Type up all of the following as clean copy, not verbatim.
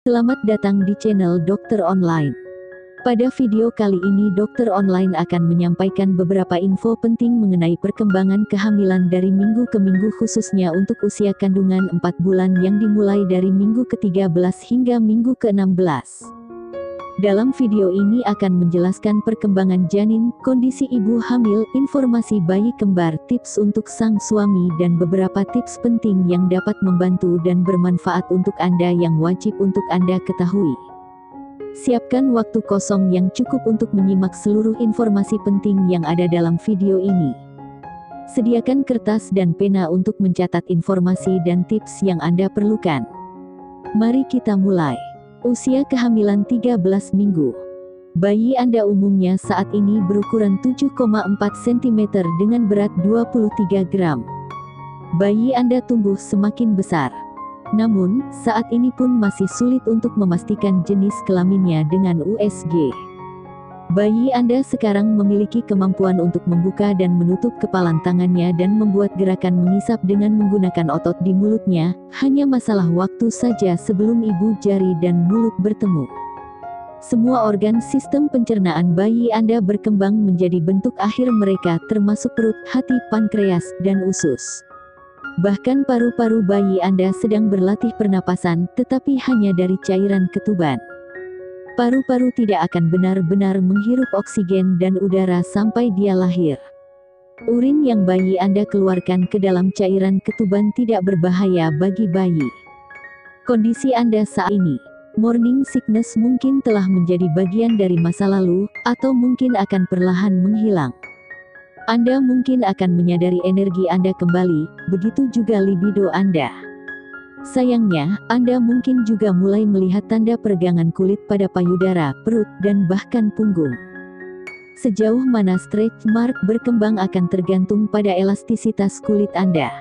Selamat datang di channel Dokter Online. Pada video kali ini Dokter Online akan menyampaikan beberapa info penting mengenai perkembangan kehamilan dari minggu ke minggu khususnya untuk usia kandungan 4 bulan yang dimulai dari minggu ke-13 hingga minggu ke-16. Dalam video ini akan menjelaskan perkembangan janin, kondisi ibu hamil, informasi bayi kembar, tips untuk sang suami dan beberapa tips penting yang dapat membantu dan bermanfaat untuk Anda yang wajib untuk Anda ketahui. Siapkan waktu kosong yang cukup untuk menyimak seluruh informasi penting yang ada dalam video ini. Sediakan kertas dan pena untuk mencatat informasi dan tips yang Anda perlukan. Mari kita mulai. Usia kehamilan 13 minggu. Bayi Anda umumnya saat ini berukuran 7,4 cm dengan berat 23 gram. Bayi Anda tumbuh semakin besar. Namun, saat ini pun masih sulit untuk memastikan jenis kelaminnya dengan USG. Bayi Anda sekarang memiliki kemampuan untuk membuka dan menutup kepalan tangannya dan membuat gerakan mengisap dengan menggunakan otot di mulutnya, hanya masalah waktu saja sebelum ibu jari dan mulut bertemu. Semua organ sistem pencernaan bayi Anda berkembang menjadi bentuk akhir mereka termasuk perut, hati, pankreas, dan usus. Bahkan paru-paru bayi Anda sedang berlatih pernapasan, tetapi hanya dari cairan ketuban. Paru-paru tidak akan benar-benar menghirup oksigen dan udara sampai dia lahir. Urin yang bayi Anda keluarkan ke dalam cairan ketuban tidak berbahaya bagi bayi. Kondisi Anda saat ini, morning sickness mungkin telah menjadi bagian dari masa lalu, atau mungkin akan perlahan menghilang. Anda mungkin akan menyadari energi Anda kembali, begitu juga libido Anda. Sayangnya, Anda mungkin juga mulai melihat tanda peregangan kulit pada payudara, perut, dan bahkan punggung. Sejauh mana stretch mark berkembang akan tergantung pada elastisitas kulit Anda.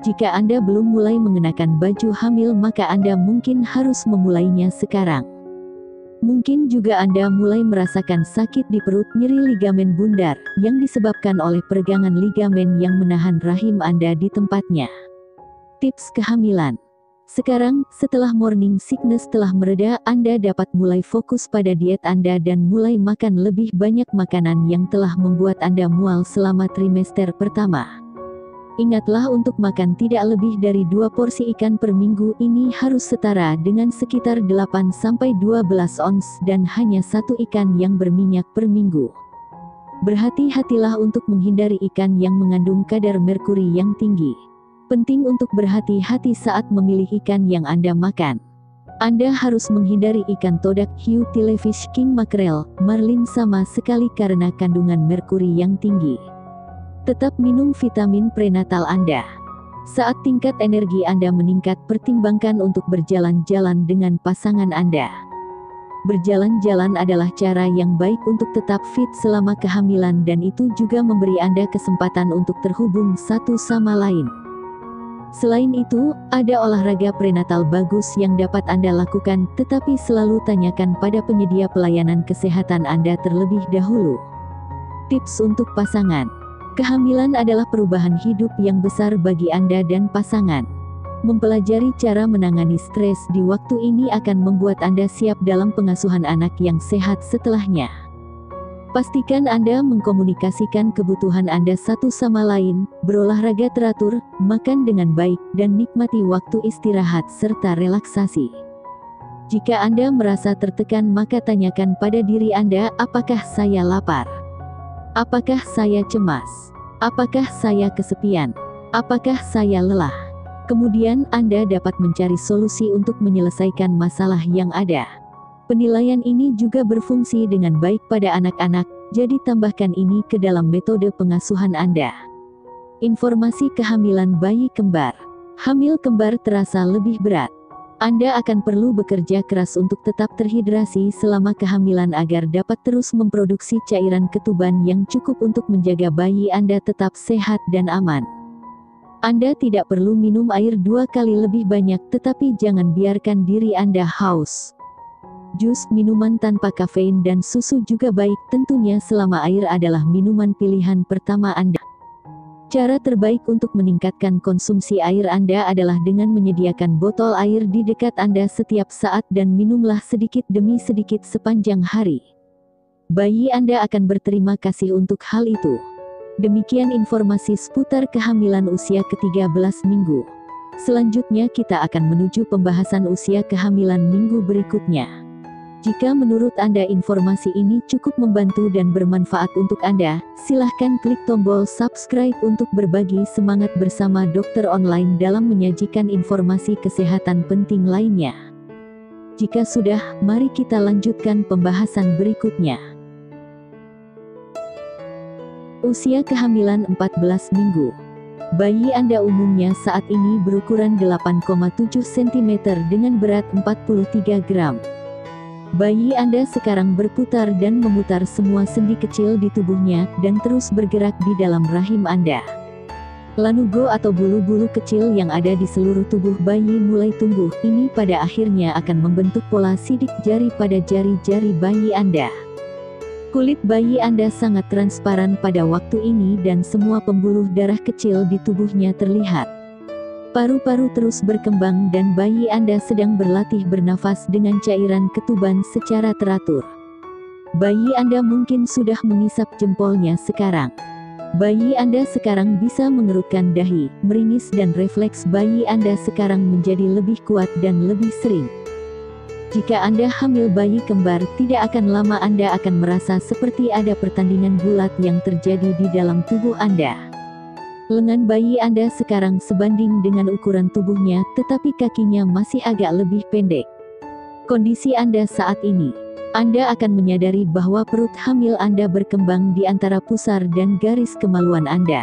Jika Anda belum mulai mengenakan baju hamil maka Anda mungkin harus memulainya sekarang. Mungkin juga Anda mulai merasakan sakit di perut, nyeri ligamen bundar, yang disebabkan oleh peregangan ligamen yang menahan rahim Anda di tempatnya. Tips kehamilan. Sekarang, setelah morning sickness telah mereda, Anda dapat mulai fokus pada diet Anda dan mulai makan lebih banyak makanan yang telah membuat Anda mual selama trimester pertama. Ingatlah untuk makan tidak lebih dari 2 porsi ikan per minggu, ini harus setara dengan sekitar 8-12 ons dan hanya 1 ikan yang berminyak per minggu. Berhati-hatilah untuk menghindari ikan yang mengandung kadar merkuri yang tinggi. Penting untuk berhati-hati saat memilih ikan yang Anda makan. Anda harus menghindari ikan todak, hiu, tilefish, king mackerel, marlin sama sekali karena kandungan merkuri yang tinggi. Tetap minum vitamin prenatal Anda. Saat tingkat energi Anda meningkat, pertimbangkan untuk berjalan-jalan dengan pasangan Anda. Berjalan-jalan adalah cara yang baik untuk tetap fit selama kehamilan dan itu juga memberi Anda kesempatan untuk terhubung satu sama lain. Selain itu, ada olahraga prenatal bagus yang dapat Anda lakukan, tetapi selalu tanyakan pada penyedia pelayanan kesehatan Anda terlebih dahulu. Tips untuk pasangan. Kehamilan adalah perubahan hidup yang besar bagi Anda dan pasangan. Mempelajari cara menangani stres di waktu ini akan membuat Anda siap dalam pengasuhan anak yang sehat setelahnya. Pastikan Anda mengkomunikasikan kebutuhan Anda satu sama lain, berolahraga teratur, makan dengan baik, dan nikmati waktu istirahat serta relaksasi. Jika Anda merasa tertekan maka tanyakan pada diri Anda, apakah saya lapar? Apakah saya cemas? Apakah saya kesepian? Apakah saya lelah? Kemudian Anda dapat mencari solusi untuk menyelesaikan masalah yang ada. Penilaian ini juga berfungsi dengan baik pada anak-anak, jadi tambahkan ini ke dalam metode pengasuhan Anda. Informasi kehamilan bayi kembar. Hamil kembar terasa lebih berat. Anda akan perlu bekerja keras untuk tetap terhidrasi selama kehamilan agar dapat terus memproduksi cairan ketuban yang cukup untuk menjaga bayi Anda tetap sehat dan aman. Anda tidak perlu minum air 2 kali lebih banyak, tetapi jangan biarkan diri Anda haus. Jus, minuman tanpa kafein dan susu juga baik, tentunya selama air adalah minuman pilihan pertama Anda. Cara terbaik untuk meningkatkan konsumsi air Anda adalah dengan menyediakan botol air di dekat Anda setiap saat dan minumlah sedikit demi sedikit sepanjang hari. Bayi Anda akan berterima kasih untuk hal itu. Demikian informasi seputar kehamilan usia ke-13 minggu. Selanjutnya kita akan menuju pembahasan usia kehamilan minggu berikutnya. Jika menurut Anda informasi ini cukup membantu dan bermanfaat untuk Anda, silahkan klik tombol subscribe untuk berbagi semangat bersama dokter online dalam menyajikan informasi kesehatan penting lainnya. Jika sudah, mari kita lanjutkan pembahasan berikutnya. Usia kehamilan 14 minggu. Bayi Anda umumnya saat ini berukuran 8,7 cm dengan berat 43 gram. Bayi Anda sekarang berputar dan memutar semua sendi kecil di tubuhnya dan terus bergerak di dalam rahim Anda. Lanugo atau bulu-bulu kecil yang ada di seluruh tubuh bayi mulai tumbuh. Ini pada akhirnya akan membentuk pola sidik jari pada jari-jari bayi Anda. Kulit bayi Anda sangat transparan pada waktu ini dan semua pembuluh darah kecil di tubuhnya terlihat. Paru-paru terus berkembang dan bayi Anda sedang berlatih bernafas dengan cairan ketuban secara teratur. Bayi Anda mungkin sudah mengisap jempolnya sekarang. Bayi Anda sekarang bisa mengerutkan dahi, meringis dan refleks bayi Anda sekarang menjadi lebih kuat dan lebih sering. Jika Anda hamil bayi kembar, tidak akan lama Anda akan merasa seperti ada pertandingan gulat yang terjadi di dalam tubuh Anda. Lengan bayi Anda sekarang sebanding dengan ukuran tubuhnya, tetapi kakinya masih agak lebih pendek. Kondisi Anda saat ini, Anda akan menyadari bahwa perut hamil Anda berkembang di antara pusar dan garis kemaluan Anda.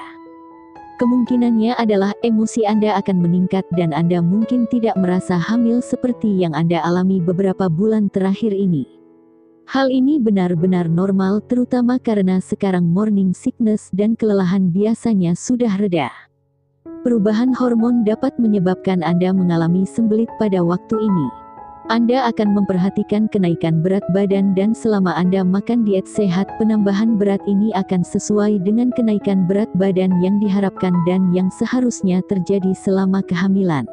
Kemungkinannya adalah emosi Anda akan meningkat dan Anda mungkin tidak merasa hamil seperti yang Anda alami beberapa bulan terakhir ini. Hal ini benar-benar normal terutama karena sekarang morning sickness dan kelelahan biasanya sudah reda. Perubahan hormon dapat menyebabkan Anda mengalami sembelit pada waktu ini. Anda akan memperhatikan kenaikan berat badan dan selama Anda makan diet sehat, penambahan berat ini akan sesuai dengan kenaikan berat badan yang diharapkan dan yang seharusnya terjadi selama kehamilan.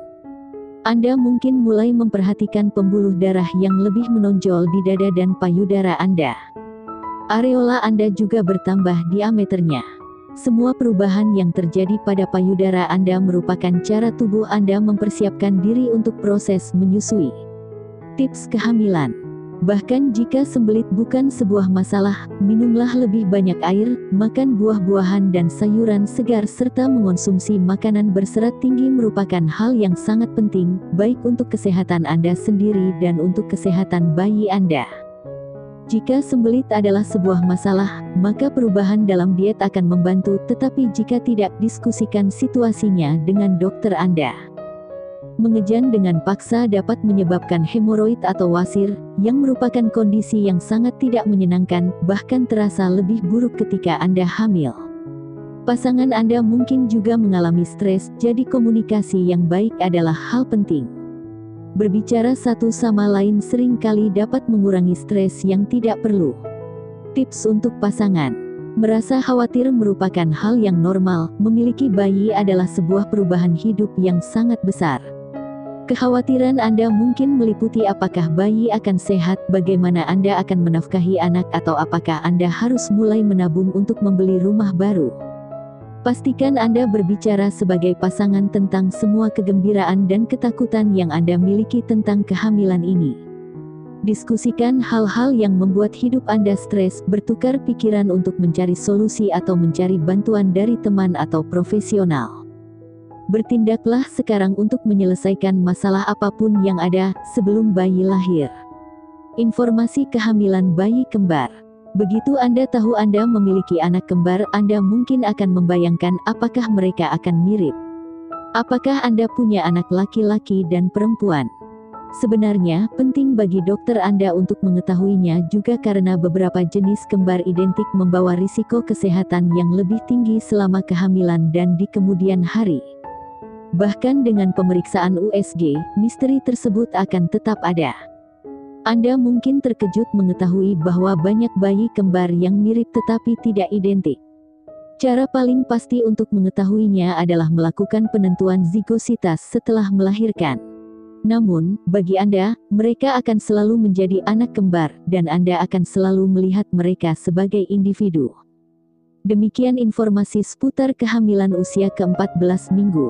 Anda mungkin mulai memperhatikan pembuluh darah yang lebih menonjol di dada dan payudara Anda. Areola Anda juga bertambah diameternya. Semua perubahan yang terjadi pada payudara Anda merupakan cara tubuh Anda mempersiapkan diri untuk proses menyusui. Tips kehamilan. Bahkan jika sembelit bukan sebuah masalah, minumlah lebih banyak air, makan buah-buahan dan sayuran segar serta mengonsumsi makanan berserat tinggi merupakan hal yang sangat penting, baik untuk kesehatan Anda sendiri dan untuk kesehatan bayi Anda. Jika sembelit adalah sebuah masalah, maka perubahan dalam diet akan membantu, tetapi jika tidak, diskusikan situasinya dengan dokter Anda. Mengejan dengan paksa dapat menyebabkan hemoroid atau wasir, yang merupakan kondisi yang sangat tidak menyenangkan, bahkan terasa lebih buruk ketika Anda hamil. Pasangan Anda mungkin juga mengalami stres, jadi komunikasi yang baik adalah hal penting. Berbicara satu sama lain seringkali dapat mengurangi stres yang tidak perlu. Tips untuk pasangan. Merasa khawatir merupakan hal yang normal, memiliki bayi adalah sebuah perubahan hidup yang sangat besar. Kekhawatiran Anda mungkin meliputi apakah bayi akan sehat, bagaimana Anda akan menafkahi anak atau apakah Anda harus mulai menabung untuk membeli rumah baru. Pastikan Anda berbicara sebagai pasangan tentang semua kegembiraan dan ketakutan yang Anda miliki tentang kehamilan ini. Diskusikan hal-hal yang membuat hidup Anda stres, bertukar pikiran untuk mencari solusi atau mencari bantuan dari teman atau profesional. Bertindaklah sekarang untuk menyelesaikan masalah apapun yang ada, sebelum bayi lahir. Informasi kehamilan bayi kembar. Begitu Anda tahu Anda memiliki anak kembar, Anda mungkin akan membayangkan apakah mereka akan mirip. Apakah Anda punya anak laki-laki dan perempuan? Sebenarnya, penting bagi dokter Anda untuk mengetahuinya juga karena beberapa jenis kembar identik membawa risiko kesehatan yang lebih tinggi selama kehamilan dan di kemudian hari. Bahkan dengan pemeriksaan USG, misteri tersebut akan tetap ada. Anda mungkin terkejut mengetahui bahwa banyak bayi kembar yang mirip tetapi tidak identik. Cara paling pasti untuk mengetahuinya adalah melakukan penentuan zigositas setelah melahirkan. Namun, bagi Anda, mereka akan selalu menjadi anak kembar, dan Anda akan selalu melihat mereka sebagai individu. Demikian informasi seputar kehamilan usia ke-14 minggu.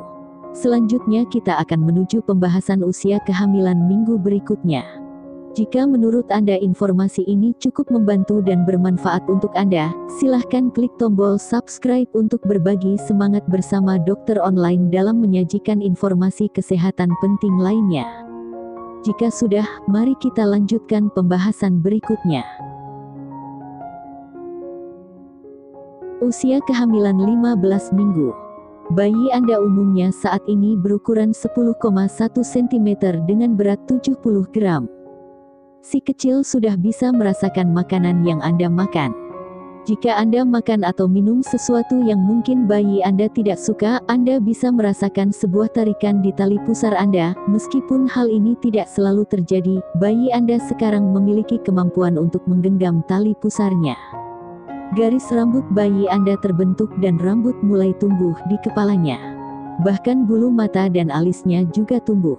Selanjutnya kita akan menuju pembahasan usia kehamilan minggu berikutnya. Jika menurut Anda informasi ini cukup membantu dan bermanfaat untuk Anda, silahkan klik tombol subscribe untuk berbagi semangat bersama dokter online dalam menyajikan informasi kesehatan penting lainnya. Jika sudah, mari kita lanjutkan pembahasan berikutnya. Usia kehamilan 15 minggu. Bayi Anda umumnya saat ini berukuran 10,1 cm dengan berat 70 gram. Si kecil sudah bisa merasakan makanan yang Anda makan. Jika Anda makan atau minum sesuatu yang mungkin bayi Anda tidak suka, Anda bisa merasakan sebuah tarikan di tali pusar Anda. Meskipun hal ini tidak selalu terjadi, bayi Anda sekarang memiliki kemampuan untuk menggenggam tali pusarnya. Garis rambut bayi Anda terbentuk dan rambut mulai tumbuh di kepalanya. Bahkan bulu mata dan alisnya juga tumbuh.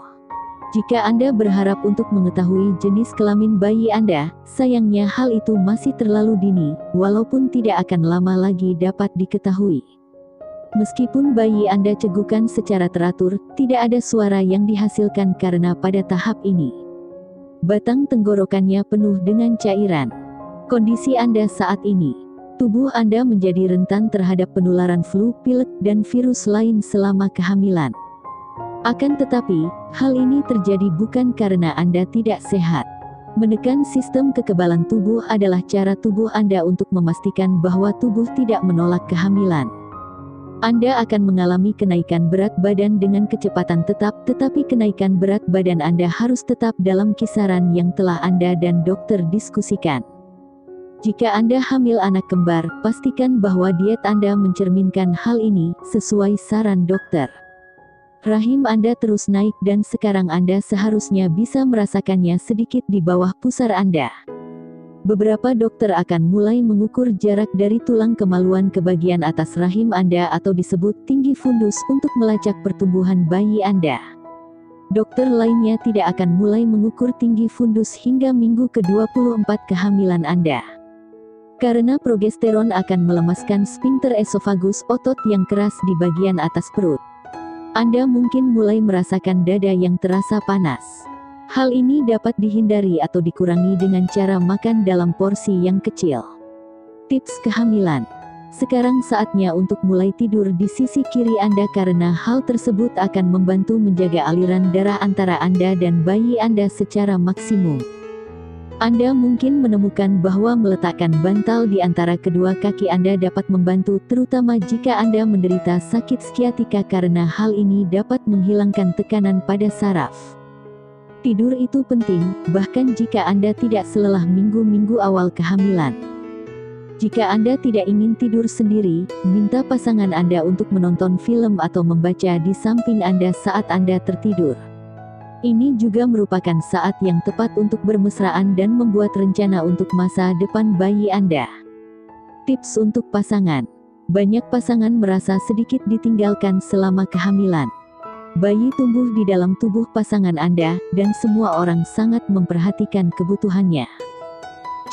Jika Anda berharap untuk mengetahui jenis kelamin bayi Anda, sayangnya hal itu masih terlalu dini, walaupun tidak akan lama lagi dapat diketahui. Meskipun bayi Anda cegukan secara teratur, tidak ada suara yang dihasilkan karena pada tahap ini batang tenggorokannya penuh dengan cairan. Kondisi Anda saat ini, tubuh Anda menjadi rentan terhadap penularan flu, pilek, dan virus lain selama kehamilan. Akan tetapi, hal ini terjadi bukan karena Anda tidak sehat. Menekan sistem kekebalan tubuh adalah cara tubuh Anda untuk memastikan bahwa tubuh tidak menolak kehamilan. Anda akan mengalami kenaikan berat badan dengan kecepatan tetap, tetapi kenaikan berat badan Anda harus tetap dalam kisaran yang telah Anda dan dokter diskusikan. Jika Anda hamil anak kembar, pastikan bahwa diet Anda mencerminkan hal ini, sesuai saran dokter. Rahim Anda terus naik dan sekarang Anda seharusnya bisa merasakannya sedikit di bawah pusar Anda. Beberapa dokter akan mulai mengukur jarak dari tulang kemaluan ke bagian atas rahim Anda atau disebut tinggi fundus untuk melacak pertumbuhan bayi Anda. Dokter lainnya tidak akan mulai mengukur tinggi fundus hingga minggu ke-24 kehamilan Anda. Karena progesteron akan melemaskan sphincter esophagus, otot yang keras di bagian atas perut. Anda mungkin mulai merasakan dada yang terasa panas. Hal ini dapat dihindari atau dikurangi dengan cara makan dalam porsi yang kecil. Tips kehamilan. Sekarang saatnya untuk mulai tidur di sisi kiri Anda karena hal tersebut akan membantu menjaga aliran darah antara Anda dan bayi Anda secara maksimum. Anda mungkin menemukan bahwa meletakkan bantal di antara kedua kaki Anda dapat membantu, terutama jika Anda menderita sakit sciatica karena hal ini dapat menghilangkan tekanan pada saraf. Tidur itu penting, bahkan jika Anda tidak selelah minggu-minggu awal kehamilan. Jika Anda tidak ingin tidur sendiri, minta pasangan Anda untuk menonton film atau membaca di samping Anda saat Anda tertidur. Ini juga merupakan saat yang tepat untuk bermesraan dan membuat rencana untuk masa depan bayi Anda. Tips untuk pasangan. Banyak pasangan merasa sedikit ditinggalkan selama kehamilan. Bayi tumbuh di dalam tubuh pasangan Anda, dan semua orang sangat memperhatikan kebutuhannya.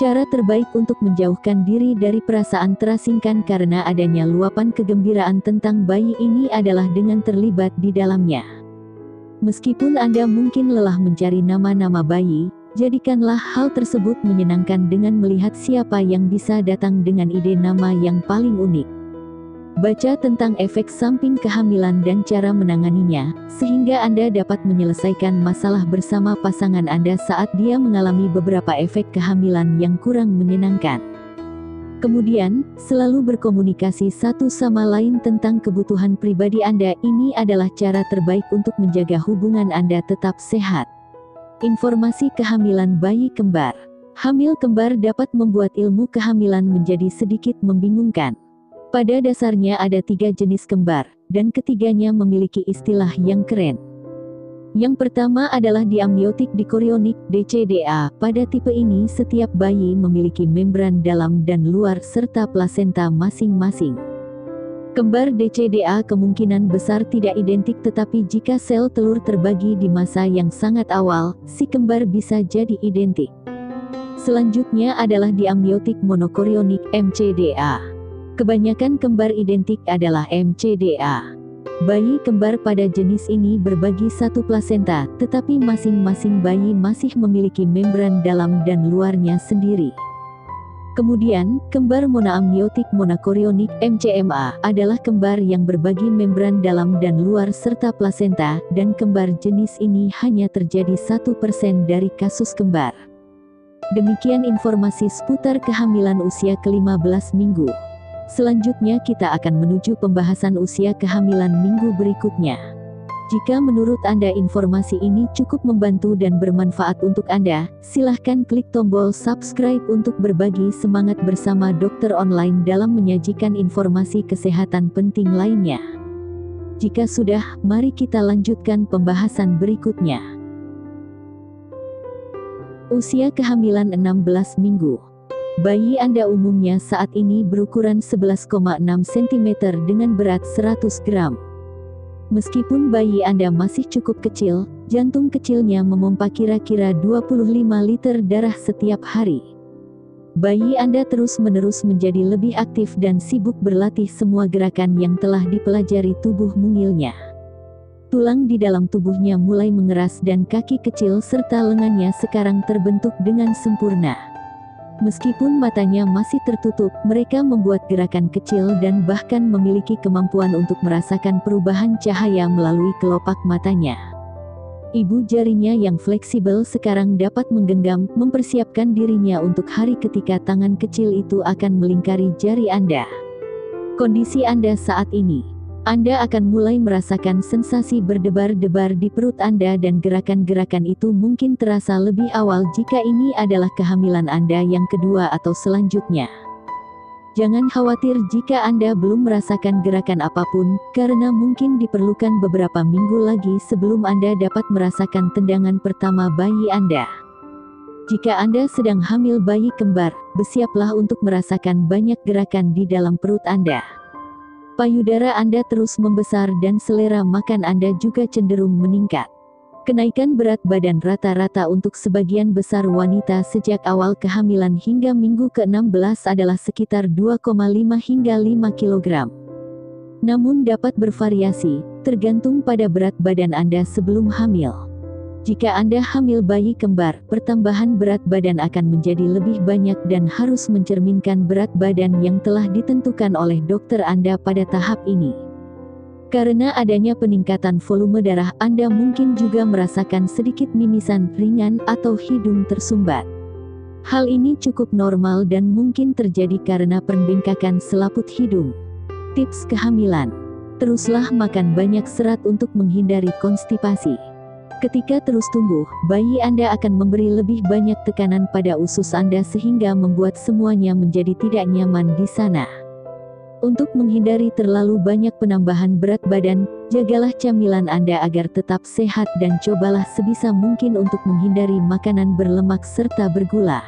Cara terbaik untuk menjauhkan diri dari perasaan terasingkan karena adanya luapan kegembiraan tentang bayi ini adalah dengan terlibat di dalamnya. Meskipun Anda mungkin lelah mencari nama-nama bayi, jadikanlah hal tersebut menyenangkan dengan melihat siapa yang bisa datang dengan ide nama yang paling unik. Baca tentang efek samping kehamilan dan cara menanganinya, sehingga Anda dapat menyelesaikan masalah bersama pasangan Anda saat dia mengalami beberapa efek kehamilan yang kurang menyenangkan. Kemudian, selalu berkomunikasi satu sama lain tentang kebutuhan pribadi Anda. Ini adalah cara terbaik untuk menjaga hubungan Anda tetap sehat. Informasi kehamilan bayi kembar. Hamil kembar dapat membuat ilmu kehamilan menjadi sedikit membingungkan. Pada dasarnya ada 3 jenis kembar, dan ketiganya memiliki istilah yang keren. Yang pertama adalah diamniotik dikorionik (DCDA). Pada tipe ini setiap bayi memiliki membran dalam dan luar serta plasenta masing-masing. Kembar DCDA kemungkinan besar tidak identik, tetapi jika sel telur terbagi di masa yang sangat awal, si kembar bisa jadi identik. Selanjutnya adalah diamniotik monokorionik (MCDA). Kebanyakan kembar identik adalah MCDA. Bayi kembar pada jenis ini berbagi satu plasenta, tetapi masing-masing bayi masih memiliki membran dalam dan luarnya sendiri. Kemudian, kembar monoamniotik monokorionik (MCMA) adalah kembar yang berbagi membran dalam dan luar serta plasenta, dan kembar jenis ini hanya terjadi 1% dari kasus kembar. Demikian informasi seputar kehamilan usia ke-15 minggu. Selanjutnya kita akan menuju pembahasan usia kehamilan minggu berikutnya. Jika menurut Anda informasi ini cukup membantu dan bermanfaat untuk Anda, silahkan klik tombol subscribe untuk berbagi semangat bersama dokter online dalam menyajikan informasi kesehatan penting lainnya. Jika sudah, mari kita lanjutkan pembahasan berikutnya. Usia kehamilan 16 minggu. Bayi Anda umumnya saat ini berukuran 11,6 cm dengan berat 100 gram. Meskipun bayi Anda masih cukup kecil, jantung kecilnya memompa kira-kira 25 liter darah setiap hari. Bayi Anda terus-menerus menjadi lebih aktif dan sibuk berlatih semua gerakan yang telah dipelajari tubuh mungilnya. Tulang di dalam tubuhnya mulai mengeras dan kaki kecil serta lengannya sekarang terbentuk dengan sempurna. Meskipun matanya masih tertutup, mereka membuat gerakan kecil dan bahkan memiliki kemampuan untuk merasakan perubahan cahaya melalui kelopak matanya. Ibu jarinya yang fleksibel sekarang dapat menggenggam, mempersiapkan dirinya untuk hari ketika tangan kecil itu akan melingkari jari Anda. Kondisi Anda saat ini. Anda akan mulai merasakan sensasi berdebar-debar di perut Anda dan gerakan-gerakan itu mungkin terasa lebih awal jika ini adalah kehamilan Anda yang kedua atau selanjutnya. Jangan khawatir jika Anda belum merasakan gerakan apapun, karena mungkin diperlukan beberapa minggu lagi sebelum Anda dapat merasakan tendangan pertama bayi Anda. Jika Anda sedang hamil bayi kembar, bersiaplah untuk merasakan banyak gerakan di dalam perut Anda. Payudara Anda terus membesar dan selera makan Anda juga cenderung meningkat. Kenaikan berat badan rata-rata untuk sebagian besar wanita sejak awal kehamilan hingga minggu ke-16 adalah sekitar 2,5 hingga 5 kg. Namun dapat bervariasi, tergantung pada berat badan Anda sebelum hamil. Jika Anda hamil bayi kembar, pertambahan berat badan akan menjadi lebih banyak dan harus mencerminkan berat badan yang telah ditentukan oleh dokter Anda pada tahap ini. Karena adanya peningkatan volume darah, Anda mungkin juga merasakan sedikit mimisan ringan atau hidung tersumbat. Hal ini cukup normal dan mungkin terjadi karena pembengkakan selaput hidung. Tips kehamilan. Teruslah makan banyak serat untuk menghindari konstipasi. Ketika terus tumbuh, bayi Anda akan memberi lebih banyak tekanan pada usus Anda sehingga membuat semuanya menjadi tidak nyaman di sana. Untuk menghindari terlalu banyak penambahan berat badan, jagalah camilan Anda agar tetap sehat dan cobalah sebisa mungkin untuk menghindari makanan berlemak serta bergula.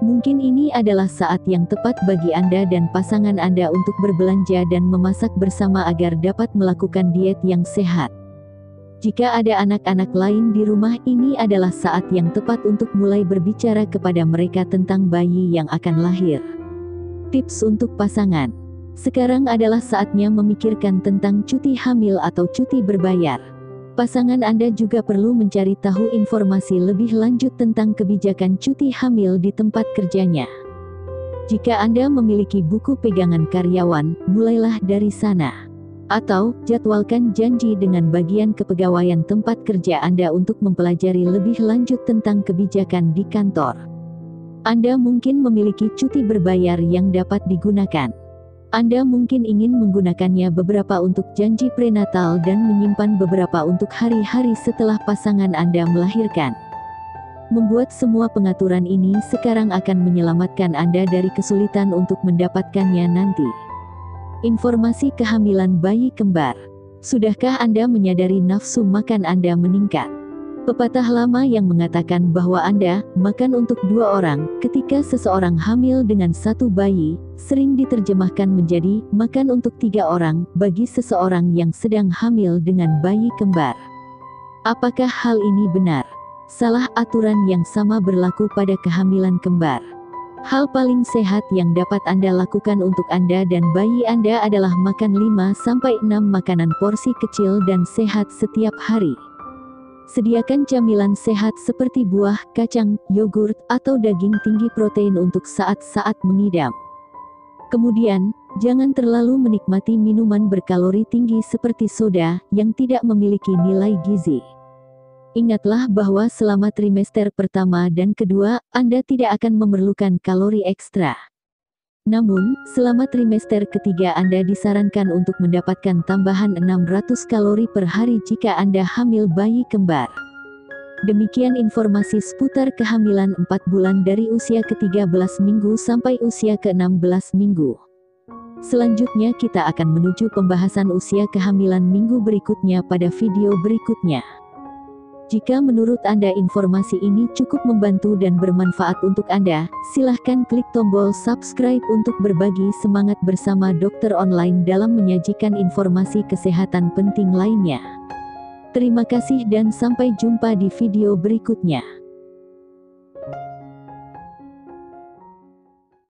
Mungkin ini adalah saat yang tepat bagi Anda dan pasangan Anda untuk berbelanja dan memasak bersama agar dapat melakukan diet yang sehat. Jika ada anak-anak lain di rumah, ini adalah saat yang tepat untuk mulai berbicara kepada mereka tentang bayi yang akan lahir. Tips untuk pasangan. Sekarang adalah saatnya memikirkan tentang cuti hamil atau cuti berbayar. Pasangan Anda juga perlu mencari tahu informasi lebih lanjut tentang kebijakan cuti hamil di tempat kerjanya. Jika Anda memiliki buku pegangan karyawan, mulailah dari sana. Atau, jadwalkan janji dengan bagian kepegawaian tempat kerja Anda untuk mempelajari lebih lanjut tentang kebijakan di kantor. Anda mungkin memiliki cuti berbayar yang dapat digunakan. Anda mungkin ingin menggunakannya beberapa untuk janji prenatal dan menyimpan beberapa untuk hari-hari setelah pasangan Anda melahirkan. Membuat semua pengaturan ini sekarang akan menyelamatkan Anda dari kesulitan untuk mendapatkannya nanti. Informasi kehamilan bayi kembar. Sudahkah Anda menyadari nafsu makan Anda meningkat? Pepatah lama yang mengatakan bahwa Anda makan untuk 2 orang ketika seseorang hamil dengan 1 bayi, sering diterjemahkan menjadi makan untuk 3 orang bagi seseorang yang sedang hamil dengan bayi kembar. Apakah hal ini benar? Salah. Aturan yang sama berlaku pada kehamilan kembar. Hal paling sehat yang dapat Anda lakukan untuk Anda dan bayi Anda adalah makan 5-6 makanan porsi kecil dan sehat setiap hari. Sediakan camilan sehat seperti buah, kacang, yogurt, atau daging tinggi protein untuk saat-saat mengidam. Kemudian, jangan terlalu menikmati minuman berkalori tinggi seperti soda, yang tidak memiliki nilai gizi. Ingatlah bahwa selama trimester pertama dan kedua, Anda tidak akan memerlukan kalori ekstra. Namun, selama trimester ketiga Anda disarankan untuk mendapatkan tambahan 600 kalori per hari jika Anda hamil bayi kembar. Demikian informasi seputar kehamilan 4 bulan dari usia ke-13 minggu sampai usia ke-16 minggu. Selanjutnya kita akan menuju pembahasan usia kehamilan minggu berikutnya pada video berikutnya. Jika menurut Anda informasi ini cukup membantu dan bermanfaat untuk Anda, silahkan klik tombol subscribe untuk berbagi semangat bersama dokter online dalam menyajikan informasi kesehatan penting lainnya. Terima kasih dan sampai jumpa di video berikutnya.